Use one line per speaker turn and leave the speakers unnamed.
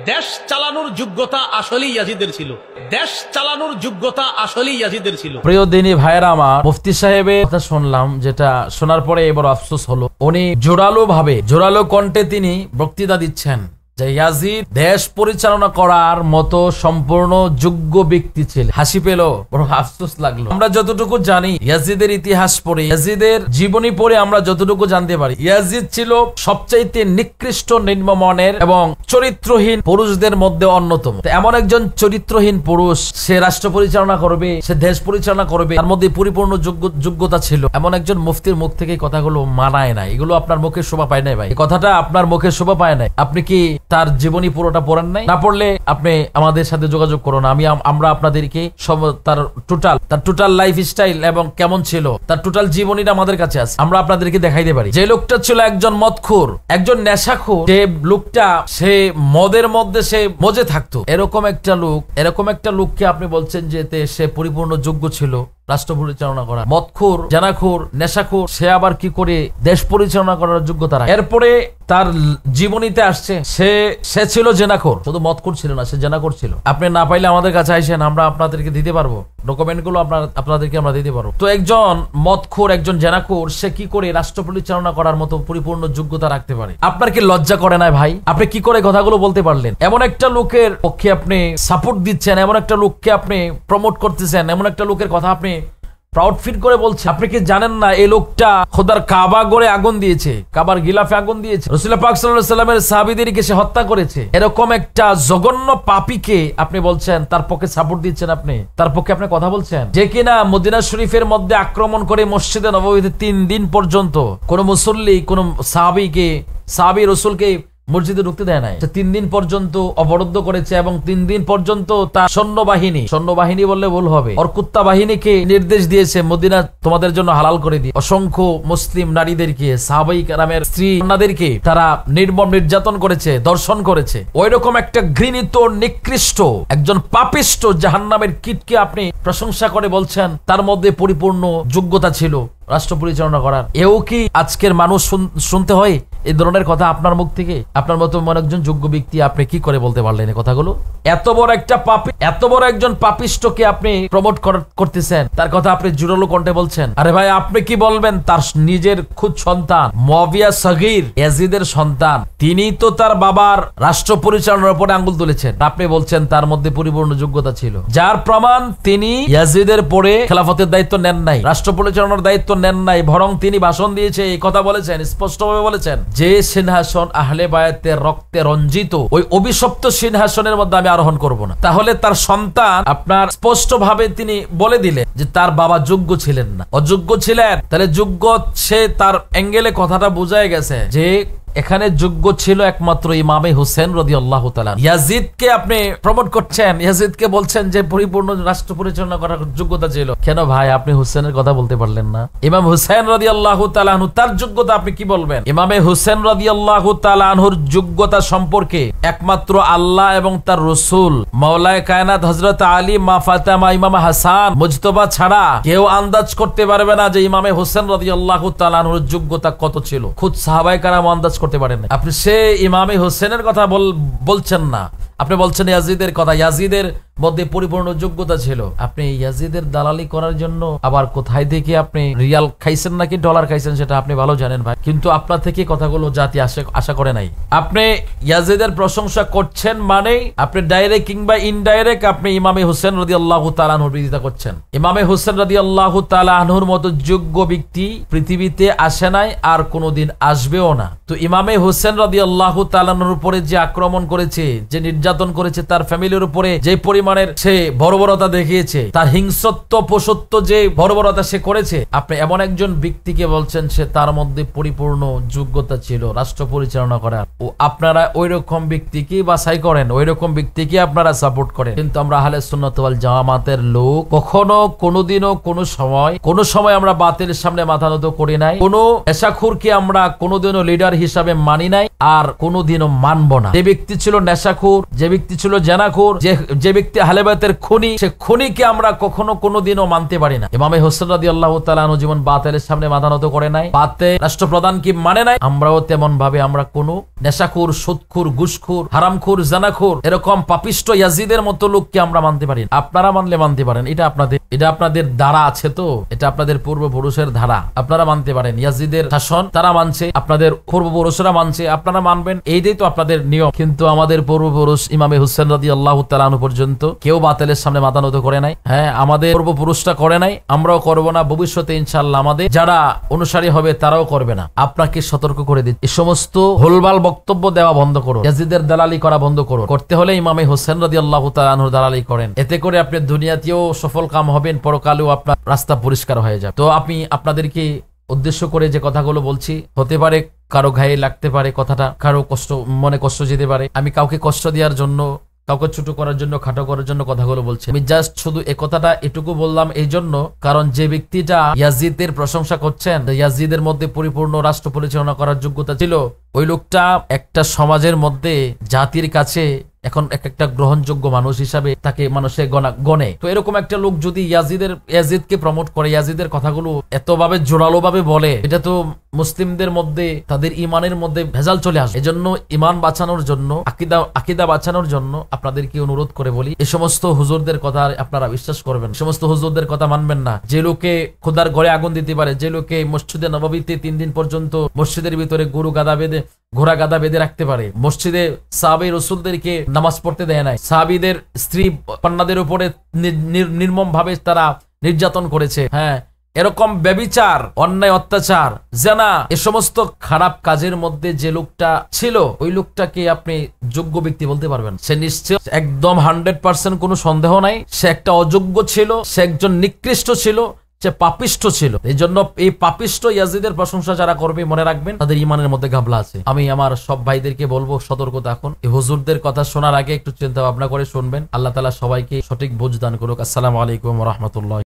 দেশ চালানোর যোগ্যতা আসলেই ইয়াজিদের ছিল। দেশ চালানোর যোগ্যতা আসলেই ইয়াজিদের ছিল।
প্রিয় দিনী ভাইরা আমার, মুফতি সাহেবের কথা শুনলাম, যেটা শোনার পরে এবার আফসোস হলো। উনি জোরালো কণ্ঠে তিনি বক্তৃতা দিচ্ছেন যে ইয়াজিদ দেশ পরিচালনা করার মতো সম্পূর্ণ যোগ্য ব্যক্তি ছিল। হাসি পেল, বড় আফসোস লাগলো। আমরা যতটুকু জানি ইয়াজিদের ইতিহাস পড়ে, ইয়াজিদের জীবনী পড়ে আমরা যতটুকু জানতে পারি, ইয়াজিদ ছিল সবচাইতে নিকৃষ্ট, নিম্নমানের এবং চরিত্রহীন পুরুষদের মধ্যে অন্যতম। এমন একজন চরিত্রহীন পুরুষ, সে রাষ্ট্র পরিচালনা করবে, সে দেশ পরিচালনা করবে, তার মধ্যে পরিপূর্ণ যোগ্যতা ছিল। এমন একজন মুফতির মুখ থেকে কথাগুলো মানায় না। এগুলো আপনার মুখে শোভা পায় নাই ভাই, এই কথাটা আপনার মুখে শোভা পায় নাই। আপনি কি তার জীবনী পুরোটা পড়েন নাই? না পড়লে আপনি আমাদের সাথে যোগাযোগ করুন। আমরা আপনাদেরকে সব তার টোটাল লাইফ স্টাইল এবং কেমন ছিল তার টোটাল জীবনীটা আমাদের কাছে আছে, আমরা আপনাদেরকে দেখাইতে পারি। যে লোকটা ছিল একজন মদখোর, একজন নেশাখোর, যে লোকটা সে মদের মধ্যে সে মজে থাকতো, এরকম একটা লোককে আপনি বলছেন যে সে পরিপূর্ণ যোগ্য ছিল রাষ্ট্র পরিচালনা করা? মদখোর, জানাখোর, নেশাখোর, সে আবার কি করে দেশ পরিচালনা করার যোগ্যতা রাখে? এরপরে তার জীবনীতে আসছে সে ছিল জেনাখোর, শুধু মদখোর ছিল না, সে জেনাখোর ছিল। আপনি না পাইলে আমাদের কাছে আসেন, আমরা আপনাদেরকে দিতে পারবো, ডকুমেন্ট গুলো আপনাদেরকে আমরা দিতে পারবো। তো একজন মদখোর, একজন জেনাখোর, সে কি করে রাষ্ট্র পরিচালনা করার মতো পরিপূর্ণ যোগ্যতা রাখতে পারে? আপনার কি লজ্জা করে না ভাই? আপনি কি করে কথাগুলো বলতে পারলেন? এমন একটা লোকের পক্ষে আপনি সাপোর্ট দিচ্ছেন, এমন একটা লোককে আপনি প্রমোট করতেছেন, এমন একটা লোকের কথা আপনি প্রাউড ফিল করে বলছে। আপনি কি জানেন না এই লোকটা খোদার কাবা গড়ে আগুন দিয়েছে, কাবার গিলাফে আগুন দিয়েছে, রাসূলুল্লাহ পাক সাল্লাল্লাহু আলাইহি সাল্লামের সাহাবীদেরকে সে হত্যা করেছে। এরকম একটা জঘন্য পাপীকে আপনি বলছেন তার পক্ষে সাপোর্ট দিচ্ছেন, আপনি তার পক্ষে আপনি কথা বলছেন, যে কিনা মদিনা শরীফের মধ্যে আক্রমণ করে মসজিদে নববীতে 3 দিন পর্যন্ত কোন মুসল্লি, কোন সাহাবী রাসূলকে মসজিদে ঢুকতে দেয় নাই। 3 দিন পর্যন্ত অবরুদ্ধ করেছে এবং 3 দিন পর্যন্ত তার সৈন্যবাহিনী বললে ভুল হবে, ওর কুত্তা বাহিনীকে নির্দেশ দিয়েছে মদিনা তোমাদের জন্য হালাল করে দিয়ে। অসংখ্য মুসলিম নারীদেরকে, সাহাবায়ে কেরামের স্ত্রী কন্যাদেরকে তারা নির্মম নির্যাতন করেছে, দর্শন করেছে। ওই রকম একটা ঘৃণিত, নিকৃষ্ট, একজন পাপিষ্ট জাহান্নামের কীটকে আপনি প্রশংসা করে বলছেন তার মধ্যে পরিপূর্ণ যোগ্যতা ছিল রাষ্ট্র পরিচালনা করার। এও কি আজকের মানুষ শুনতে হয় এই ধরনের কথা আপনার মুখ থেকে? আপনার মতো একজন যোগ্য ব্যক্তি আপনি কি করে বলতে পারলেন এই কথাগুলো? এত বড় একজন পাপিষ্টকে আপনি প্রমোট করতেছেন, তার কথা আপনি জোরালো কণ্ঠে বলছেন। আরে ভাই, আপনি কি বলবেন? তার নিজের খুদ সন্তান মুআবিয়া সগীর, ইয়াজিদের সন্তান, তিনি তো তার বাবার রাষ্ট্র পরিচালনার উপরে আঙ্গুল তুলেছেন। আপনি বলছেন তার মধ্যে পরিপূর্ণ যোগ্যতা ছিল, যার প্রমাণ তিনি ইয়াজিদের পরে খেলাফতের দায়িত্ব নেন নাই, রাষ্ট্র পরিচালনার দায়িত্ব নেন নাই, বরং তিনি ভাষণ দিয়েছে, এই কথা বলেছেন, স্পষ্টভাবে বলেছেন যে সিংহাসন আহলে বায়াতের রক্তে রঞ্জিত, ওই অভিশপ্ত সিংহাসনের মধ্যে আমি আরোহণ করব না। তাহলে তার সন্তান আপনার স্পষ্টভাবে তিনি বলে দিলেন যে তার বাবা যোগ্য ছিলেন না, অযোগ্য ছিলেন। তাহলে যোগ্য, সে তার অ্যাঙ্গেলে কথাটা বোঝায় গেছে যে এখানে যোগ্য ছিল একমাত্র ইমামে হুসেন রাদিয়াল্লাহু তাআলা। ইয়াজিদকে আপনি প্রমোট করছেন, ইয়াজিদকে বলছেন যে পরিপূর্ণ রাষ্ট্র পরিচালনা করার যোগ্যতা ছিল। কেন ভাই আপনি হুসেনের কথা বলতে পারলেন না? ইমাম হুসেন রাদিয়াল্লাহু তাআলা আনহু, তার যোগ্যতা আপনি কি বলবেন? ইমামে হুসেন রাদিয়াল্লাহু তাআলা আনহুর যোগ্যতা সম্পর্কে একমাত্র আল্লাহ এবং তার রাসূল মাওলায়ে কায়নাত হযরত আলী, মা ফাতেমা, ইমাম হাসান মুজতবা ছাড়া কেউ আন্দাজ করতে পারবে না যে ইমামে হুসেন রাদিয়াল্লাহু তাআলা আনহুর যোগ্যতা কত ছিল। খুদ সাহাবায়ে কেরাম আন্দাজ করতে পারেন না। আপনি সে ইমামে হোসেনের কথা বলছেন না, আপনি বলছেন ইয়াজিদের কথা। ইয়াজিদের মধ্যে পরিপূর্ণ যোগ্যতা ছিল। আপনি ইয়াজিদের দালালি করার জন্য আবার কোথায় থেকে আপনি রিয়াল খাইছেন নাকি ডলার খাইছেন সেটা আপনি ভালো জানেন ভাই, কিন্তু আপনার থেকে কথাগুলো জাতি আশা করে নাই। আপনি ইয়াজিদের প্রশংসা করছেন মানে আপনি ডাইরেক্ট কিংবা ইনডাইরেক্ট আপনি ইমামে হোসেন রাদিয়াল্লাহু তাআলা আনহুর বিরোধিতা করছেন। ইমামে হোসেন রাদিয়াল্লাহু তাআলা আনহুর মতো যোগ্য ব্যক্তি পৃথিবীতে আসে নাই, আর কোনোদিন আসবেও না। তো ইমামে হোসেন রাদিয়াল্লাহু তাআলা আনহুর উপরে যে আক্রমণ করেছে, যে নির্যাতন করেছে, তার ফ্যামিলির উপরে যে পরিমাণের সে বর্বরতা দেখিয়েছে, তার হিংসত্ব পশুত্ব যে বর্বরতা সে করেছে, আপনি এমন একজন ব্যক্তিকে বলছেন সে তার মধ্যে পরিপূর্ণ যোগ্যতা ছিল রাষ্ট্র পরিচালনা করার। ও আপনারা ওই রকম ব্যক্তিকে বাছাই করেন, ওই রকম ব্যক্তিকে আপনারা সাপোর্ট করেন। কিন্তু আমরা আহলে সুন্নাত ওয়াল জামাতের লোক কখনো কোনোদিনও কোনো সময় আমরা বাতিলের সামনে মাথা নত করি নাই। কোনো নেশাখোরকে আমরা কোনোদিনও লিডার হিসাবে মানি নাই, আর কোনোদিনও মানব না। যে ব্যক্তি ছিল নেশাখোর, যে ব্যক্তি ছিল জেনাখোর, যে ব্যক্তি ব্যক্তি আহলে বাইতের খুনি, সে খুনিকে আমরা কখনো কোনোদিনও মানতে পারি না। ইমামে হোসেন রাদিয়াল্লাহু তাআলা আনহু যেমন বাতিলের সামনে মাথা নত করে নাই, বাতিল রাষ্ট্রপ্রধান কি মানে নাই, আমরাও তেমন ভাবে আমরা কোনো নেশাখোর, সুদখোর, ঘুষখোর, হারামখোর, জানাখোর এরকম পাপিষ্ট ইয়াজিদের মতো লোককে আমরা মানতে পারি না। আপনারা মানলে মানতে পারেন, এটা আপনাদের ধারা আছে, তো এটা আপনাদের পূর্বপুরুষের ধারা, আপনারা মানতে পারেন। ইয়াজিদের শাসন তারা মানছে, আপনাদের পূর্বপুরুষরা মানছে, আপনারা মানবেন, এইটাই তো আপনাদের নিয়ম। কিন্তু আমাদের পূর্বপুরুষ ইমামে হোসেন রাদিয়াল্লাহু তাআলা আনহু পর্যন্ত কেউ বাতিলের সামনে মাথা নত করে নাই। হ্যাঁ, আমাদের পূর্বপুরুষরা করে নাই, আমরাও করব না, ভবিষ্যতে ইনশাআল্লাহ আমাদের যারা অনুসারী হবে তারাও করবে না। আপনাকে সতর্ক করে দিচ্ছি, এই সমস্ত ভুলভাল বক্তব্য দেওয়া বন্ধ করো, ইয়াজিদের দালালি করা বন্ধ করো। করতে হলে ইমামে হোসেন রাদিয়াল্লাহু তাআলা আনহুর দালালি করেন, এতে করে আপনি দুনিয়াতেও সফল কাম হবেন, পরকালেও আপনার রাস্তা পরিষ্কার হয়ে যাবে। তো আমি আপনাদেরকে উদ্দেশ্য করে যে কথাগুলো বলছি, হতে পারে কারো ঘায়ে লাগতে পারে কথাটা, কারো মনে কষ্ট যেতে পারে। আমি কাউকে কষ্ট দেওয়ার জন্য, কাউকে ছোট করার জন্য, খাটো করার জন্য কথাগুলো বলছি। আমি জাস্ট শুধু এই কথাটা এটুকু বললাম এই জন্য, কারণ যে ব্যক্তিটা ইয়াজিদের প্রশংসা করছেন, ইয়াজিদের মধ্যে পরিপূর্ণ রাষ্ট্র পরিচালনা করার যোগ্যতা ছিল, ওই লোকটা একটা সমাজের মধ্যে জাতির কাছে এখন একটা গ্রহণযোগ্য মানুষ হিসাবে তাকে মানুষে গণে। তো এরকম একটা লোক যদি ইয়াজিদকে প্রমোট করে, ইয়াজিদের কথাগুলো এতভাবে জোরালো ভাবে বলে, এটা তো মুসলিমদের মধ্যে, তাদের ইমানের মধ্যে ভেজাল চলে আসে। এজন্য ইমান বাঁচানোর জন্য, আকিদা বাঁচানোর জন্য আপনাদেরকে অনুরোধ করে বলি, এই সমস্ত হুজুরদের কথা আপনারা বিশ্বাস করবেন, সমস্ত হুজুরদের কথা মানবেন না। যে লোকে খোদার ঘরে আগুন দিতে পারে, যে লোকে মসজিদে নববীতে 3 দিন পর্যন্ত মসজিদের ভিতরে ঘোড়া গাদা বেঁধে রাখতে পারে, মসজিদে সাহাবে রসুলদেরকে নামাজ পড়তে দেয় নাই, সাহাবীদের স্ত্রী কন্যাদের উপরে নির্মম ভাবে তারা নির্যাতন করেছে। হ্যাঁ, এরকম ব্যভিচার, অন্যায়, অত্যাচার, জেনা, এ সমস্ত খারাপ কাজের মধ্যে যে লোকটা ছিল, ওই লোকটাকে আপনি যোগ্য ব্যক্তি বলতে পারবেন? সে নিশ্চয় একদম 100% কোনো সন্দেহ নাই, সে একটা অযোগ্য ছিল, সে একজন নিকৃষ্ট ছিল, সে পাপিষ্ট ছিল। এই জন্য এই পাপিষ্ট ইয়াজিদের প্রশংসা যারা করবে, মনে রাখবেন তাদের ইমানের মধ্যে গাবলা আছে। আমি আমার সব ভাইদেরকে বলবো, সতর্ক থাকুন, এই হুজুরদের কথা শোনার আগে একটু চিন্তা ভাবনা করে শুনবেন। আল্লাহ তাআলা সবাইকে সঠিক বুঝ দান করুক। আসসালামু আলাইকুম ওয়া রাহমাতুল্লাহ।